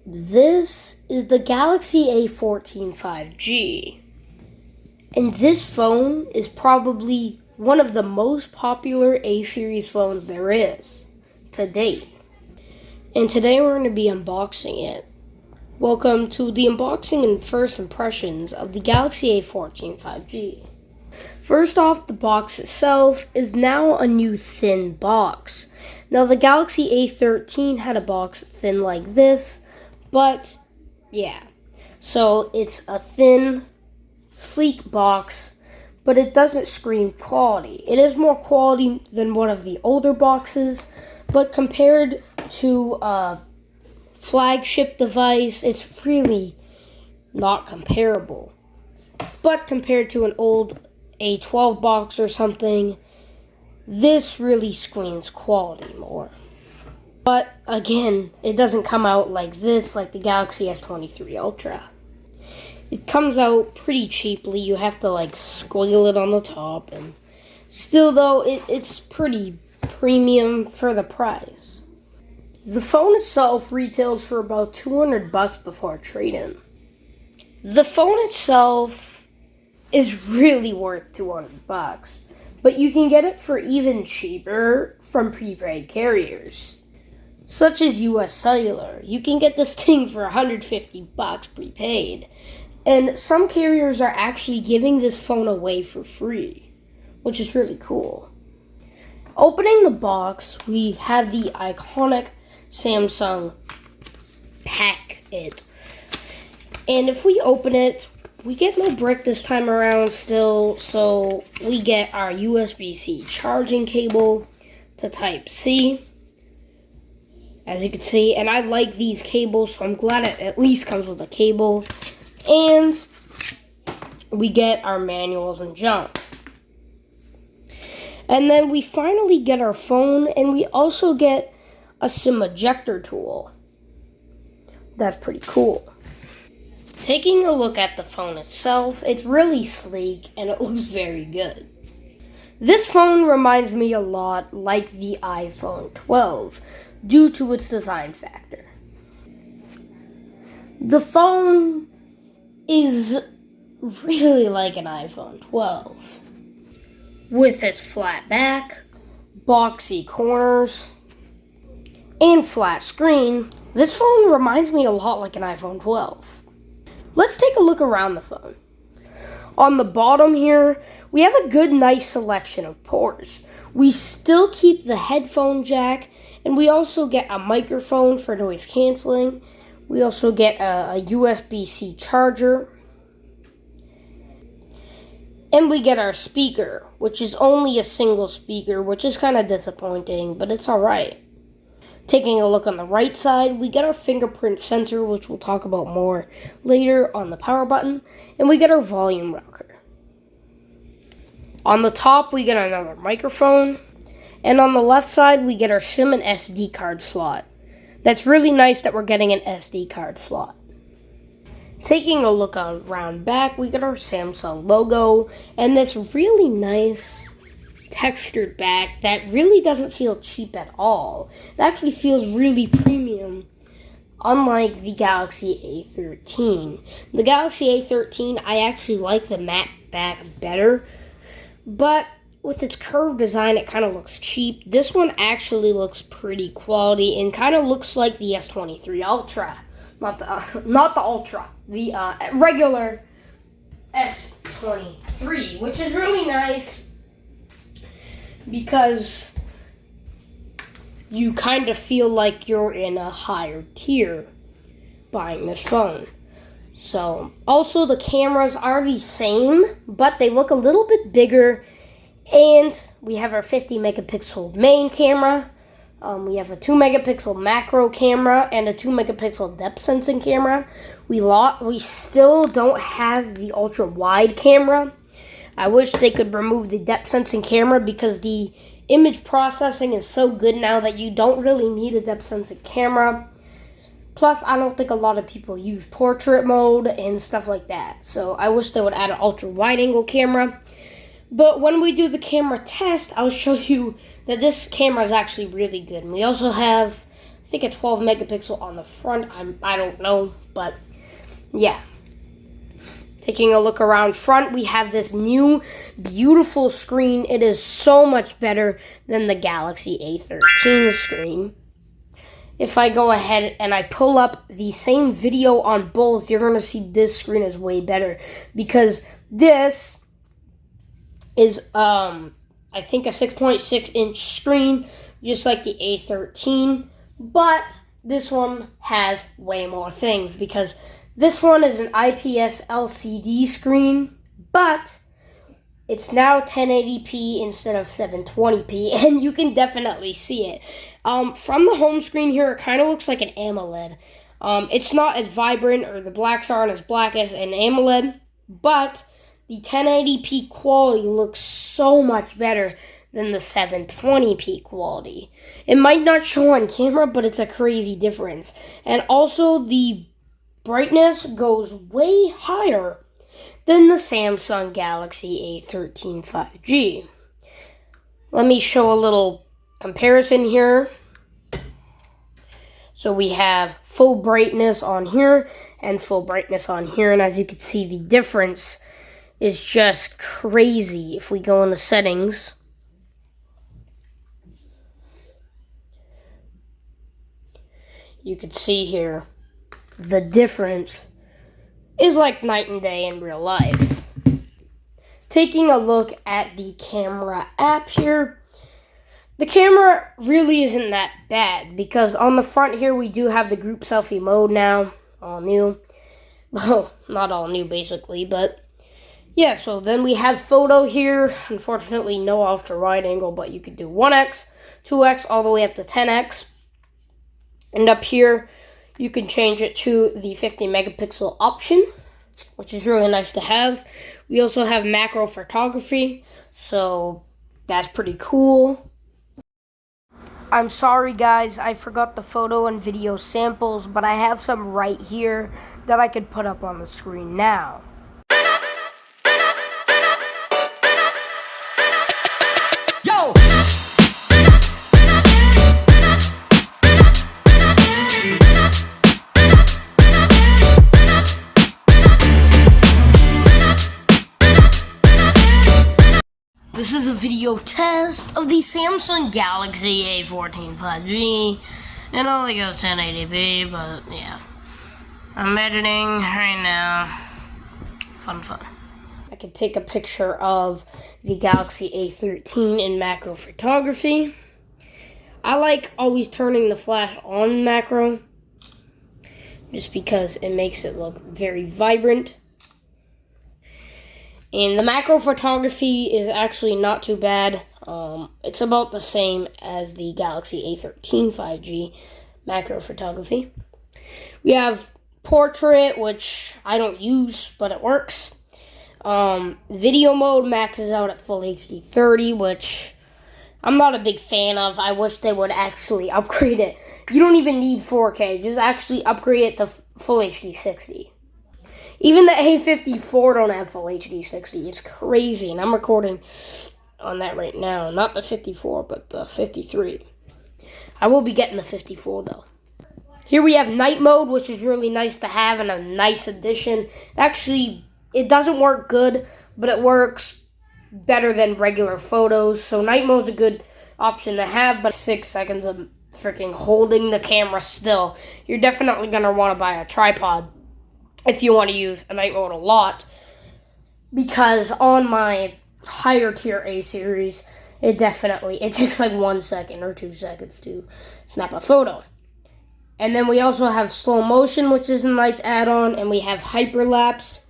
This is the Galaxy A14 5G. And this phone is probably one of the most popular A-series phones there is to date. And today we're going to be unboxing it. Welcome to the unboxing and first impressions of the Galaxy A14 5G. First off, the box itself is now a new thin box. Now the Galaxy A13 had a box thin like this, but yeah. So it's a thin, sleek box, but it doesn't scream quality. It is more quality than one of the older boxes, but compared to a flagship device, it's really not comparable. But compared to an old A12 box or something, this really screams quality more. But again, it doesn't come out like this, like the Galaxy S23 Ultra. It comes out pretty cheaply. You have to squiggle it on the top, and still though, it's pretty premium for the price. The phone itself retails for about $200 before trade-in. The phone itself is really worth $200, but you can get it for even cheaper from prepaid carriers, such as US Cellular. You can get this thing for $150 prepaid, and some carriers are actually giving this phone away for free, which is really cool. Opening the box, we have the iconic Samsung packet. And if we open it, we get no brick this time around still, so we get our USB-C charging cable to Type-C, as you can see. And I like these cables, so I'm glad it at least comes with a cable. And we get our manuals and junk. And then we finally get our phone, and we also get a SIM ejector tool. That's pretty cool. Taking a look at the phone itself, it's really sleek and it looks very good. This phone reminds me a lot like the iPhone 12 due to its design factor. The phone is really like an iPhone 12 with its flat back, boxy corners, and flat screen. This phone reminds me a lot like an iPhone 12. Let's take a look around the phone. On the bottom here, we have a good, nice selection of ports. We still keep the headphone jack, and we also get a microphone for noise canceling. We also get a USB-C charger. And we get our speaker, which is only a single speaker, which is kind of disappointing, but it's alright. Taking a look on the right side, we get our fingerprint sensor, which we'll talk about more later on the power button, and we get our volume rocker. On the top, we get another microphone, and on the left side, we get our SIM and SD card slot. That's really nice that we're getting an SD card slot. Taking a look around back, we get our Samsung logo, and this really nice textured back that really doesn't feel cheap at all. It actually feels really premium, unlike the Galaxy A13. The Galaxy A13, I actually like the matte back better, but with its curved design, it kind of looks cheap. This one actually looks pretty quality and kind of looks like the S23 Ultra. Not the Ultra, the regular S23, which is really nice, because you kind of feel like you're in a higher tier buying this phone. So, also the cameras are the same, but they look a little bit bigger, and we have our 50 megapixel main camera. We have a 2 megapixel macro camera and a 2 megapixel depth sensing camera. We still don't have the ultra wide camera. I wish they could remove the depth sensing camera, because the image processing is so good now that you don't really need a depth sensing camera. Plus, I don't think a lot of people use portrait mode and stuff like that. So I wish they would add an ultra wide angle camera. But when we do the camera test, I'll show you that this camera is actually really good. And we also have I think a 12 megapixel on the front. I don't know, but yeah. Taking a look around front, we have this new beautiful screen. It is so much better than the Galaxy A13 screen. If I go ahead and I pull up the same video on both, you're going to see this screen is way better, because this is, I think, a 6.6 inch screen, just like the A13, but this one has way more things, because this one is an IPS LCD screen, but it's now 1080p instead of 720p, and you can definitely see it. From the home screen here, it kind of looks like an AMOLED. It's not as vibrant, or the blacks aren't as black as an AMOLED, but the 1080p quality looks so much better than the 720p quality. It might not show on camera, but it's a crazy difference. And also, the brightness goes way higher than the Samsung Galaxy A13 5G. Let me show a little comparison here. So we have full brightness on here and full brightness on here, and as you can see, the difference is just crazy. If we go in the settings, you can see here the difference is like night and day in real life. Taking a look at the camera app here, the camera really isn't that bad, because on the front here we do have the group selfie mode now, all new. Well, not all new basically, but yeah. So then we have photo here. Unfortunately, no ultra wide angle, but you could do 1x, 2x, all the way up to 10x. And up here, you can change it to the 50 megapixel option, which is really nice to have. We also have macro photography, so that's pretty cool. I'm sorry guys, I forgot the photo and video samples, but I have some right here that I could put up on the screen now. Yo! This is a video test of the Samsung Galaxy A14 5G. It only goes 1080p, but yeah. I'm editing right now. Fun. I can take a picture of the Galaxy A13 in macro photography. I like always turning the flash on macro, just because it makes it look very vibrant. And the macro photography is actually not too bad. It's about the same as the Galaxy A13 5G macro photography. We have portrait, which I don't use, but it works. Video mode maxes out at full HD 30, which I'm not a big fan of. I wish they would actually upgrade it. You don't even need 4K. Just actually upgrade it to full HD 60. Even the A54 don't have full HD 60. It's crazy, and I'm recording on that right now. Not the 54, but the 53. I will be getting the 54, though. Here we have night mode, which is really nice to have, and a nice addition. Actually, it doesn't work good, but it works better than regular photos. So night mode's a good option to have, but 6 seconds of freaking holding the camera still. You're definitely going to want to buy a tripod if you want to use a night mode a lot, because on my higher tier A series, it takes like 1 second or 2 seconds to snap a photo. And then we also have slow motion, which is a nice add-on, and we have hyperlapse,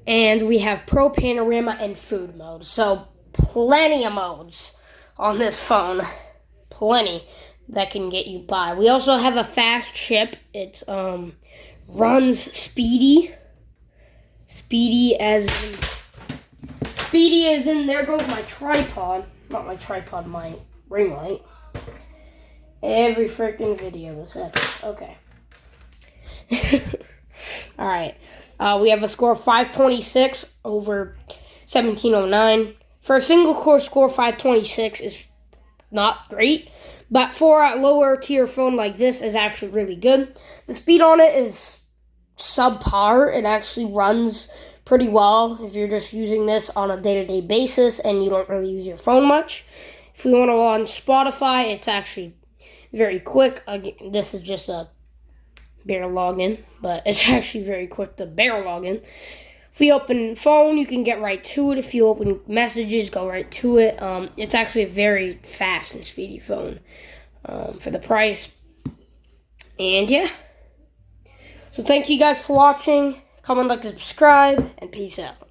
and we have pro panorama and food mode. So plenty of modes on this phone, plenty that can get you by. We also have a fast chip. It's runs speedy as in there goes my tripod, not my tripod, my ring light. Every freaking video this happens. Okay. Alright. We have a score of 526 over 1709. For a single core score, 526 is not great, But for a lower tier phone like this is actually really good. The speed on it is subpar. It actually runs pretty well if you're just using this on a day-to-day basis and you don't really use your phone much. If we want to launch Spotify, it's actually very quick. Again, this is just a bare login, but it's actually very quick to bare login. If we open phone, you can get right to it. If you open messages, go right to it. It's actually a very fast and speedy phone for the price. And yeah. So thank you guys for watching. Comment, like, and subscribe, and peace out.